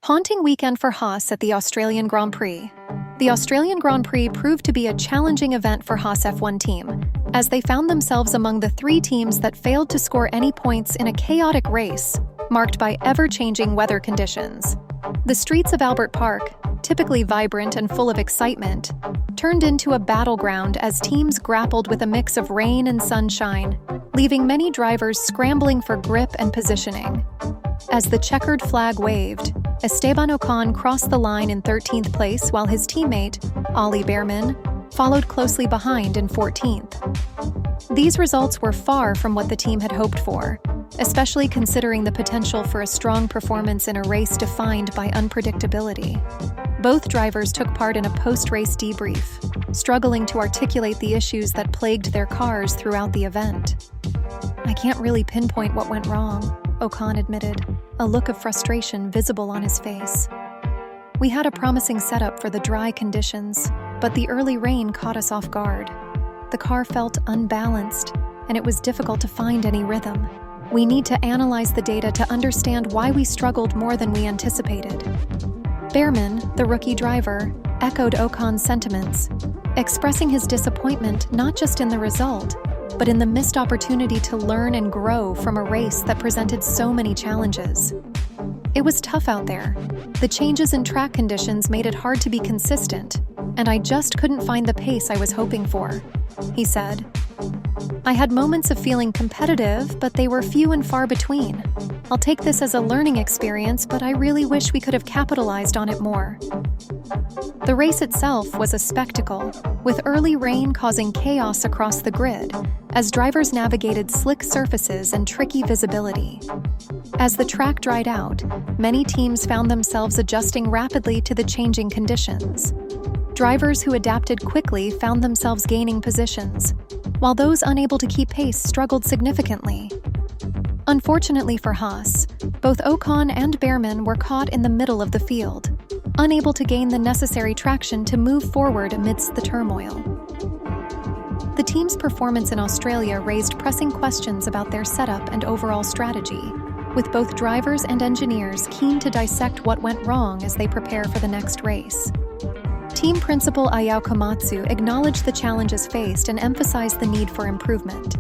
Haunting weekend for Haas at the Australian Grand Prix. The Australian Grand Prix proved to be a challenging event for Haas F1 team, as they found themselves among the three teams that failed to score any points in a chaotic race, marked by ever-changing weather conditions. The streets of Albert Park, typically vibrant and full of excitement, turned into a battleground as teams grappled with a mix of rain and sunshine, leaving many drivers scrambling for grip and positioning. As the checkered flag waved, Esteban Ocon crossed the line in 13th place while his teammate, Ollie Bearman, followed closely behind in 14th. These results were far from what the team had hoped for, especially considering the potential for a strong performance in a race defined by unpredictability. Both drivers took part in a post-race debrief, struggling to articulate the issues that plagued their cars throughout the event. "I can't really pinpoint what went wrong," Ocon admitted, a look of frustration visible on his face. "We had a promising setup for the dry conditions, but the early rain caught us off guard. The car felt unbalanced, and it was difficult to find any rhythm. We need to analyze the data to understand why we struggled more than we anticipated." Bearman, the rookie driver, echoed Ocon's sentiments, expressing his disappointment not just in the result, but in the missed opportunity to learn and grow from a race that presented so many challenges. "It was tough out there. The changes in track conditions made it hard to be consistent, and I just couldn't find the pace I was hoping for," he said. "I had moments of feeling competitive, but they were few and far between. I'll take this as a learning experience, but I really wish we could have capitalized on it more." The race itself was a spectacle, with early rain causing chaos across the grid as drivers navigated slick surfaces and tricky visibility. As the track dried out, many teams found themselves adjusting rapidly to the changing conditions. Drivers who adapted quickly found themselves gaining positions, while those unable to keep pace struggled significantly. Unfortunately for Haas, both Ocon and Bearman were caught in the middle of the field, unable to gain the necessary traction to move forward amidst the turmoil. The team's performance in Australia raised pressing questions about their setup and overall strategy, with both drivers and engineers keen to dissect what went wrong as they prepare for the next race. Team principal Ayao Komatsu acknowledged the challenges faced and emphasized the need for improvement.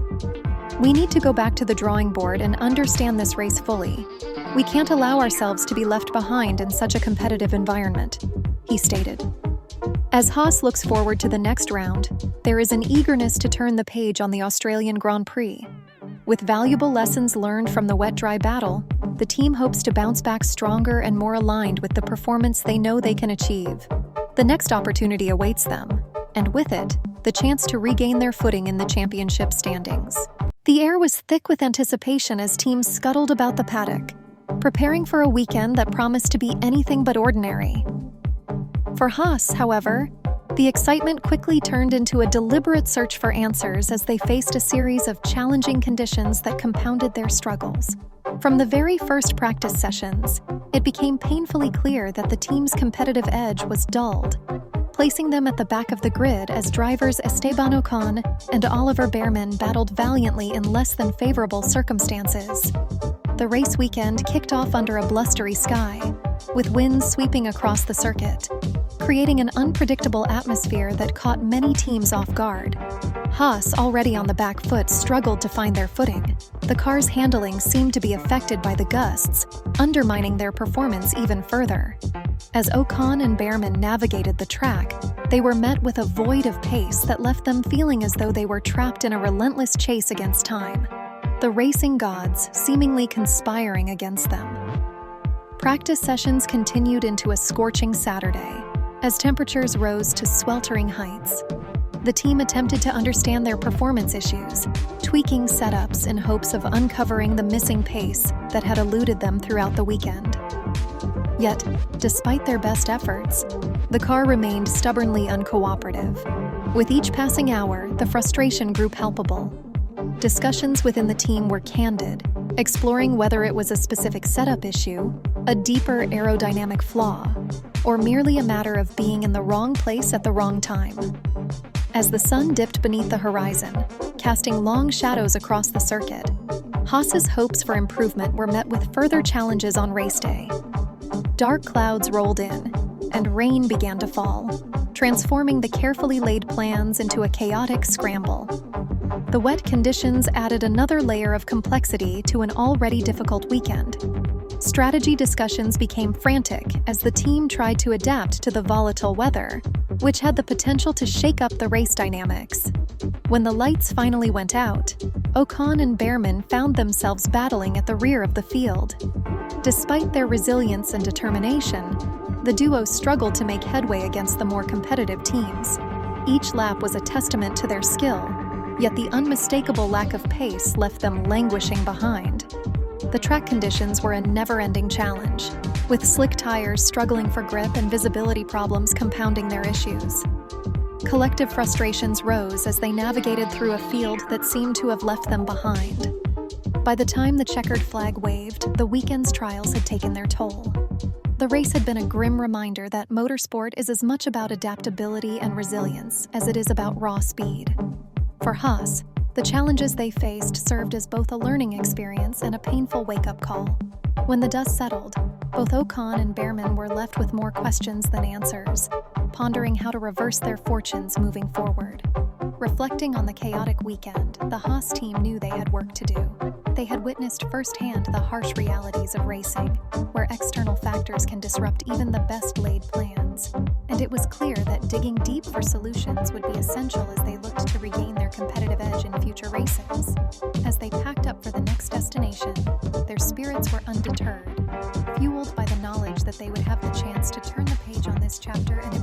"We need to go back to the drawing board and understand this race fully. We can't allow ourselves to be left behind in such a competitive environment," he stated. As Haas looks forward to the next round, there is an eagerness to turn the page on the Australian Grand Prix. With valuable lessons learned from the wet-dry battle, the team hopes to bounce back stronger and more aligned with the performance they know they can achieve. The next opportunity awaits them, and with it, the chance to regain their footing in the championship standings. The air was thick with anticipation as teams scuttled about the paddock, preparing for a weekend that promised to be anything but ordinary. For Haas, however, the excitement quickly turned into a deliberate search for answers as they faced a series of challenging conditions that compounded their struggles. From the very first practice sessions, it became painfully clear that the team's competitive edge was dulled, placing them at the back of the grid as drivers Esteban Ocon and Oliver Bearman battled valiantly in less than favorable circumstances. The race weekend kicked off under a blustery sky, with winds sweeping across the circuit, creating an unpredictable atmosphere that caught many teams off guard. Haas, already on the back foot, struggled to find their footing. The car's handling seemed to be affected by the gusts, undermining their performance even further. As Ocon and Bearman navigated the track, they were met with a void of pace that left them feeling as though they were trapped in a relentless chase against time, the racing gods seemingly conspiring against them. Practice sessions continued into a scorching Saturday, as temperatures rose to sweltering heights. The team attempted to understand their performance issues, tweaking setups in hopes of uncovering the missing pace that had eluded them throughout the weekend. Yet, despite their best efforts, the car remained stubbornly uncooperative. With each passing hour, the frustration grew palpable. Discussions within the team were candid, exploring whether it was a specific setup issue, a deeper aerodynamic flaw, or merely a matter of being in the wrong place at the wrong time. As the sun dipped beneath the horizon, casting long shadows across the circuit, Haas's hopes for improvement were met with further challenges on race day. Dark clouds rolled in, and rain began to fall, transforming the carefully laid plans into a chaotic scramble. The wet conditions added another layer of complexity to an already difficult weekend. Strategy discussions became frantic as the team tried to adapt to the volatile weather, which had the potential to shake up the race dynamics. When the lights finally went out, Ocon and Behrman found themselves battling at the rear of the field. Despite their resilience and determination, the duo struggled to make headway against the more competitive teams. Each lap was a testament to their skill, yet the unmistakable lack of pace left them languishing behind. The track conditions were a never-ending challenge, with slick tires struggling for grip and visibility problems compounding their issues. Collective frustrations rose as they navigated through a field that seemed to have left them behind. By the time the checkered flag waved, the weekend's trials had taken their toll. The race had been a grim reminder that motorsport is as much about adaptability and resilience as it is about raw speed. For Haas, the challenges they faced served as both a learning experience and a painful wake-up call. When the dust settled, both Ocon and Behrman were left with more questions than answers, pondering how to reverse their fortunes moving forward. Reflecting on the chaotic weekend, the Haas team knew they had work to do. They had witnessed firsthand the harsh realities of racing, where external factors can disrupt even the best-laid plans. And it was clear that digging deep for solutions would be essential as they looked to regain their competitive edge in future races. As they packed up for the next destination, their spirits were undeterred, fueled by the knowledge that they would have the chance to turn the page on this chapter and